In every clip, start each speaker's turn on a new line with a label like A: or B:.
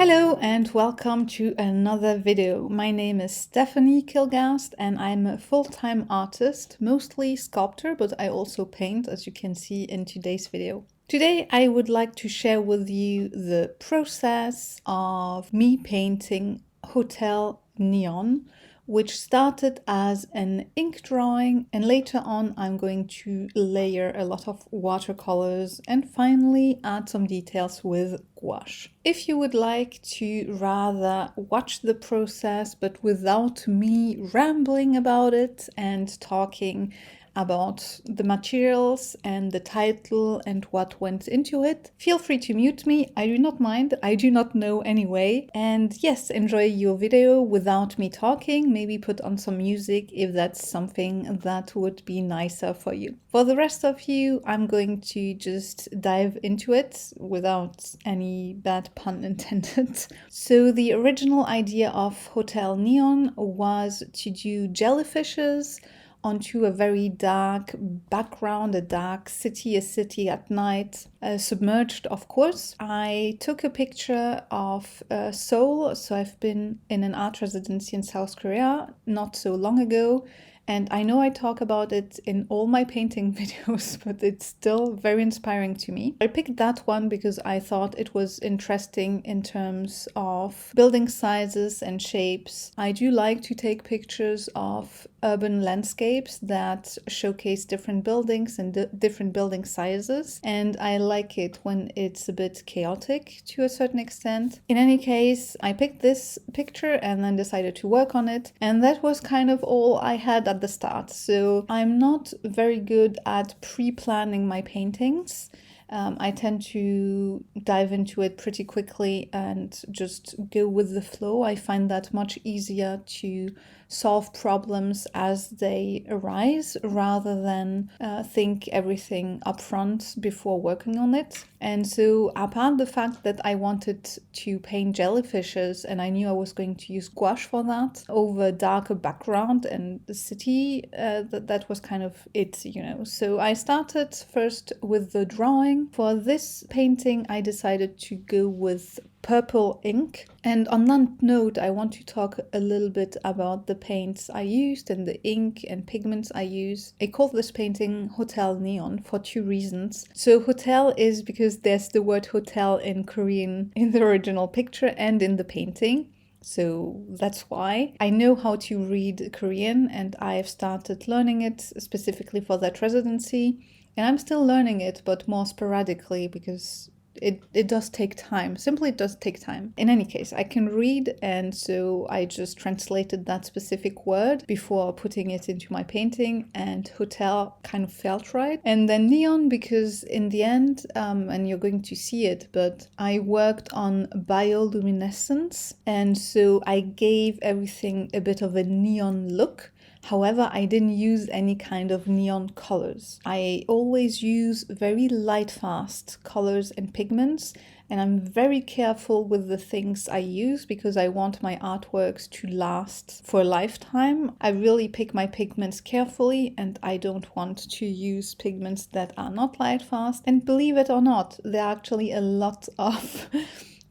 A: Hello and welcome to another video. My name is Stephanie Kilgast and I'm a full-time artist, mostly sculptor, but I also paint, as you can see in today's video. Today I would like to share with you the process of me painting Hotel Neon, which started as an ink drawing, and later on I'm going to layer a lot of watercolors and finally add some details with gouache. If you would like to rather watch the process but without me rambling about it and talking about the materials and the title and what went into it, feel free to mute me. I do not mind. I do not know anyway. And yes, enjoy your video without me talking. Maybe put on some music if that's something that would be nicer for you. For the rest of you, I'm going to just dive into it without any bad pun intended. So the original idea of Hotel Neon was to do jellyfishes onto a very dark background, a dark city, a city at night, submerged, of course. I took a picture of Seoul, so I've been in an art residency in South Korea not so long ago, and I know I talk about it in all my painting videos, but it's still very inspiring to me. I picked that one because I thought it was interesting in terms of building sizes and shapes. I do like to take pictures of urban landscapes that showcase different buildings and different building sizes, and I like it when it's a bit chaotic to a certain extent. In any case, I picked this picture and then decided to work on it, and that was kind of all I had at the start. So I'm not very good at pre-planning my paintings. I tend to dive into it pretty quickly and just go with the flow. I find that much easier to solve problems as they arise rather than think everything up front before working on it. And so apart the fact that I wanted to paint jellyfishes and I knew I was going to use gouache for that over darker background and the city, that was kind of it, you know. So I started first with the drawing. For this painting, I decided to go with purple ink. And on that note, I want to talk a little bit about the paints I used and the ink and pigments I use. I called this painting Hotel Neon for two reasons. So hotel is because there's the word hotel in Korean in the original picture and in the painting. So that's why. I know how to read Korean and I've started learning it specifically for that residency. And I'm still learning it, but more sporadically because it does take time. Simply, it does take time. In any case, I can read, and so I just translated that specific word before putting it into my painting, and hotel kind of felt right. And then neon, because in the end, and you're going to see it, but I worked on bioluminescence, and so I gave everything a bit of a neon look. However, I didn't use any kind of neon colors. I always use very light fast colors and pigments, and I'm very careful with the things I use because I want my artworks to last for a lifetime. I really pick my pigments carefully and I don't want to use pigments that are not light fast. And believe it or not, there are actually a lot of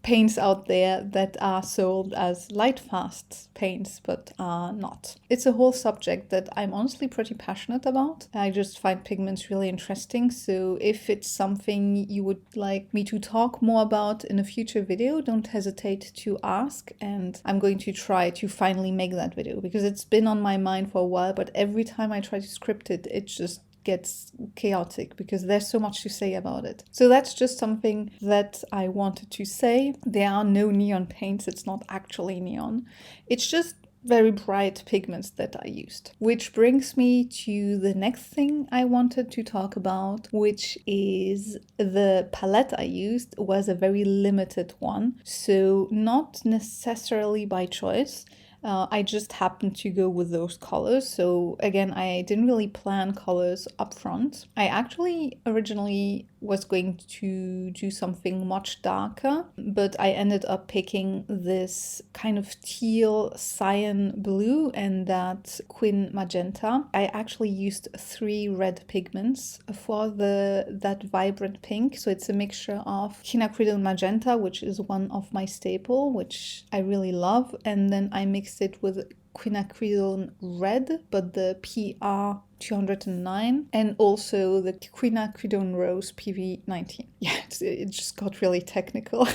A: paints out there that are sold as light fast paints but are not. It's a whole subject that I'm honestly pretty passionate about. I just find pigments really interesting, so if it's something you would like me to talk more about in a future video, don't hesitate to ask, and I'm going to try to finally make that video because it's been on my mind for a while, but every time I try to script it, it just gets chaotic because there's so much to say about it. So that's just something that I wanted to say. There are no neon paints, it's not actually neon. It's just very bright pigments that I used. Which brings me to the next thing I wanted to talk about, which is the palette I used was a very limited one. So not necessarily by choice. I just happened to go with those colors. So again, I didn't really plan colors up front. I actually originally was going to do something much darker, but I ended up picking this kind of teal cyan blue and that quin magenta. I actually used 3 red pigments for that vibrant pink. So it's a mixture of quinacridone magenta, which is one of my staple, which I really love, and then I mixed it with quinacridone red, but the PR 209, and also the quinacridone rose PV19. Yeah, it just got really technical.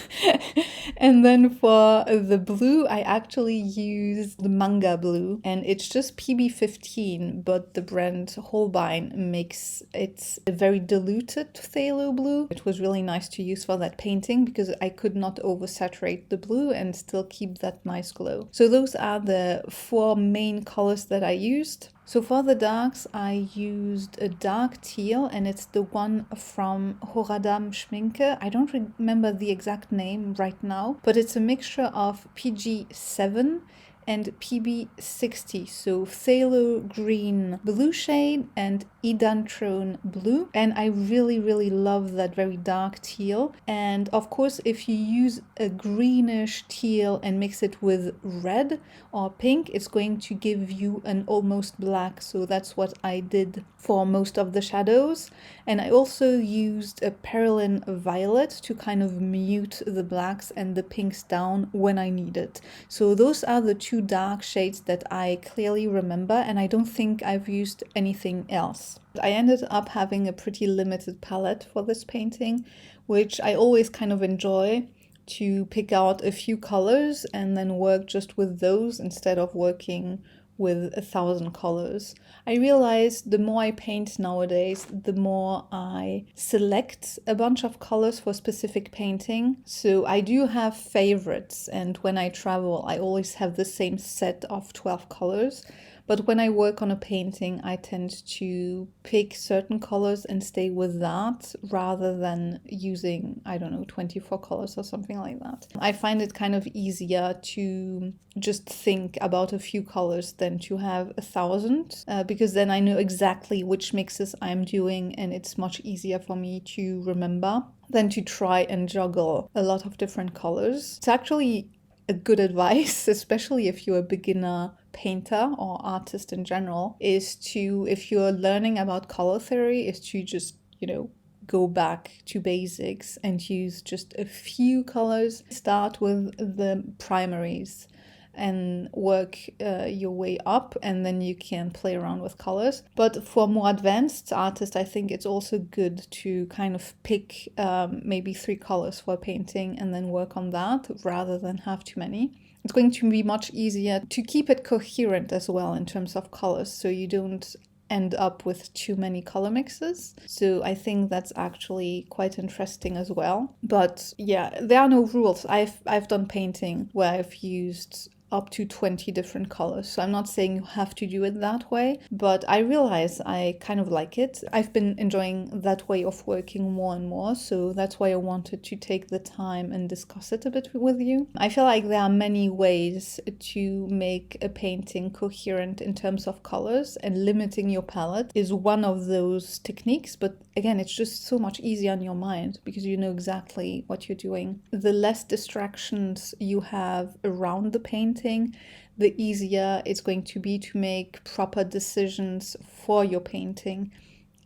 A: And then for the blue, I actually used the manga blue, and it's just PB15, but the brand Holbein makes it a very diluted phthalo blue. It was really nice to use for that painting because I could not oversaturate the blue and still keep that nice glow. So those are the 4 main colors that I used. So for the darks, I used a dark teal, and it's the one from Horadam Schminke. I don't remember the exact name right now, but it's a mixture of PG7 and PB60, so phthalo green blue shade and edantrone blue. And I really love that very dark teal. And of course, if you use a greenish teal and mix it with red or pink, it's going to give you an almost black. So that's what I did for most of the shadows. And I also used a perylene violet to kind of mute the blacks and the pinks down when I need it. So those are the 2 dark shades that I clearly remember, and I don't think I've used anything else. I ended up having a pretty limited palette for this painting, which I always kind of enjoy, to pick out a few colors and then work just with those instead of working with 1,000 colors. I realize the more I paint nowadays, the more I select a bunch of colors for specific painting. So I do have favorites, and when I travel, I always have the same set of 12 colors. But when I work on a painting, I tend to pick certain colors and stay with that rather than using, I don't know, 24 colors or something like that. I find it kind of easier to just think about a few colors than to have 1,000, because then I know exactly which mixes I'm doing, and it's much easier for me to remember than to try and juggle a lot of different colors. It's actually a good advice, especially if you're a beginner painter or artist in general, is to, if you're learning about color theory, is to just, go back to basics and use just a few colors. Start with the primaries and work your way up, and then you can play around with colors. But for more advanced artists, I think it's also good to kind of pick maybe 3 colors for a painting and then work on that rather than have too many. It's going to be much easier to keep it coherent as well in terms of colors, so you don't end up with too many color mixes. So I think that's actually quite interesting as well. But yeah, there are no rules. I've done painting where I've used up to 20 different colors. So I'm not saying you have to do it that way, but I realize I kind of like it. I've been enjoying that way of working more and more, so that's why I wanted to take the time and discuss it a bit with you. I feel like there are many ways to make a painting coherent in terms of colors, and limiting your palette is one of those techniques, but again, it's just so much easier on your mind because you know exactly what you're doing. The less distractions you have around the painting, the easier it's going to be to make proper decisions for your painting,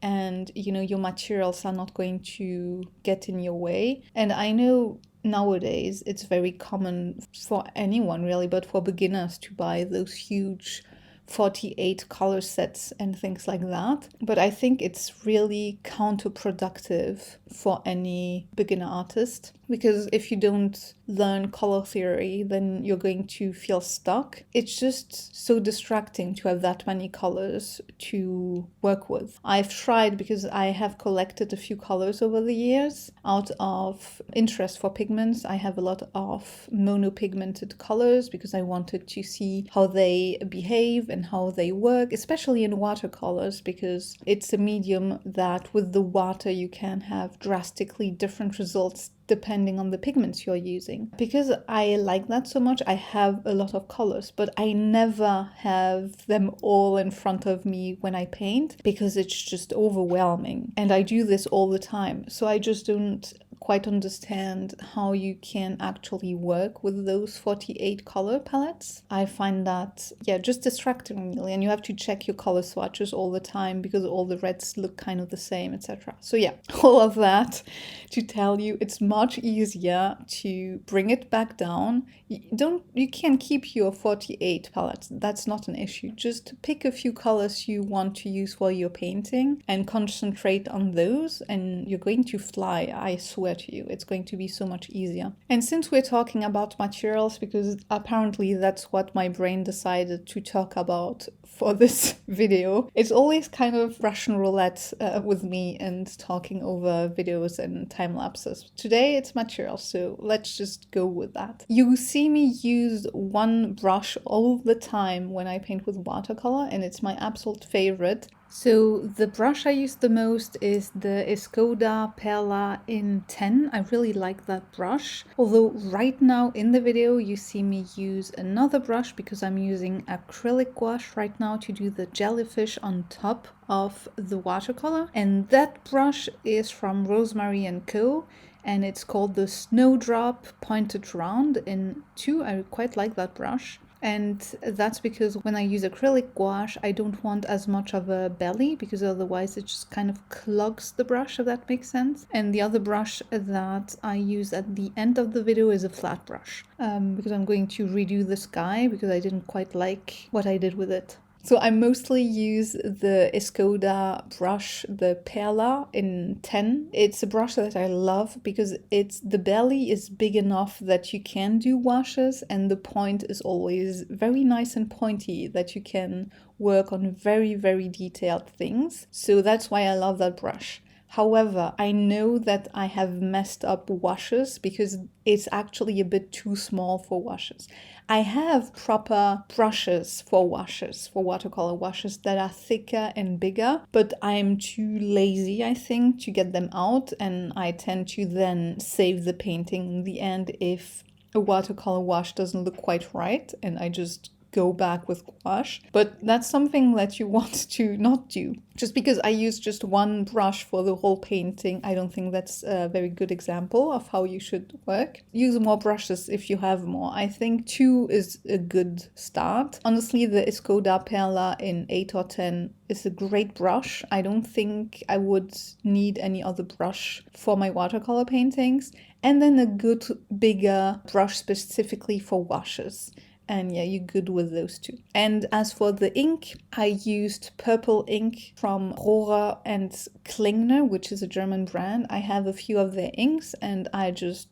A: and your materials are not going to get in your way. And I know nowadays it's very common for anyone really, but for beginners, to buy those huge 48 color sets and things like that. But I think it's really counterproductive for any beginner artist, because if you don't learn color theory, then you're going to feel stuck. It's just so distracting to have that many colors to work with. I've tried, because I have collected a few colors over the years out of interest for pigments. I have a lot of monopigmented colors because I wanted to see how they behave and how they work, especially in watercolors, because it's a medium that with the water you can have drastically different results depending on the pigments you're using. Because I like that so much, I have a lot of colors, but I never have them all in front of me when I paint because it's just overwhelming. And I do this all the time. So I just don't quite understand how you can actually work with those 48 color palettes. I find that, yeah, just distracting really, and you have to check your color swatches all the time because all the reds look kind of the same, etc. So yeah, all of that to tell you it's much easier to bring it back down. You can keep your 48 palettes, that's not an issue. Just pick a few colors you want to use for your painting and concentrate on those, and you're going to fly, I swear to you. It's going to be so much easier. And since we're talking about materials, because apparently that's what my brain decided to talk about for this video, it's always kind of Russian roulette with me and talking over videos and time lapses. Today it's materials, so let's just go with that. You see me use one brush all the time when I paint with watercolor, and it's my absolute favorite. So the brush I use the most is the Escoda Perla in 10. I really like that brush. Although right now in the video you see me use another brush because I'm using acrylic gouache right now to do the jellyfish on top of the watercolor. And that brush is from Rosemary & Co. and it's called the Snowdrop Pointed Round in 2. I quite like that brush. And that's because when I use acrylic gouache, I don't want as much of a belly because otherwise it just kind of clogs the brush, if that makes sense. And the other brush that I use at the end of the video is a flat brush because I'm going to redo the sky because I didn't quite like what I did with it. So I mostly use the Escoda brush, the Perla in 10. It's a brush that I love because the belly is big enough that you can do washes, and the point is always very nice and pointy that you can work on very, very detailed things. So that's why I love that brush. However, I know that I have messed up washes because it's actually a bit too small for washes. I have proper brushes for washes, for watercolor washes that are thicker and bigger, but I'm too lazy, I think, to get them out, and I tend to then save the painting in the end if a watercolor wash doesn't look quite right, and I just go back with gouache. But that's something that you want to not do. Just because I use just one brush for the whole painting, I don't think that's a very good example of how you should work. Use more brushes if you have more. I think 2 is a good start. Honestly, the Escoda Perla in 8 or 10 is a great brush. I don't think I would need any other brush for my watercolor paintings. And then a good bigger brush specifically for washes. And yeah, you're good with those two. And as for the ink, I used purple ink from Rohrer and Klingner, which is a German brand. I have a few of their inks and I just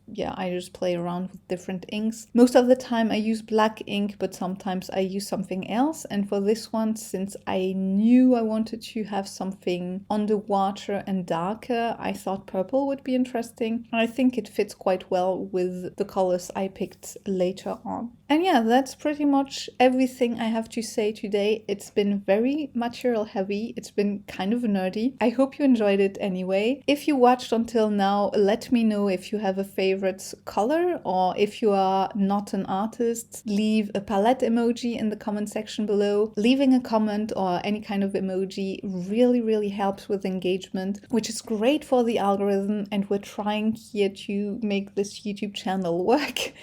A: play around with different inks. Most of the time I use black ink, but sometimes I use something else. And for this one, since I knew I wanted to have something underwater and darker, I thought purple would be interesting. And I think it fits quite well with the colors I picked later on. And yeah, that's pretty much everything I have to say today. It's been very material heavy. It's been kind of nerdy. I hope you enjoyed it anyway. If you watched until now, let me know if you have a favorite color, or if you are not an artist, leave a palette emoji in the comment section below. Leaving a comment or any kind of emoji really, really helps with engagement, which is great for the algorithm, and we're trying here to make this YouTube channel work.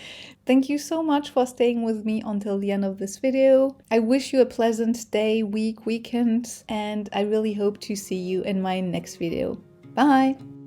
A: Thank you so much for staying with me until the end of this video. I wish you a pleasant day, week, weekend, and I really hope to see you in my next video. Bye!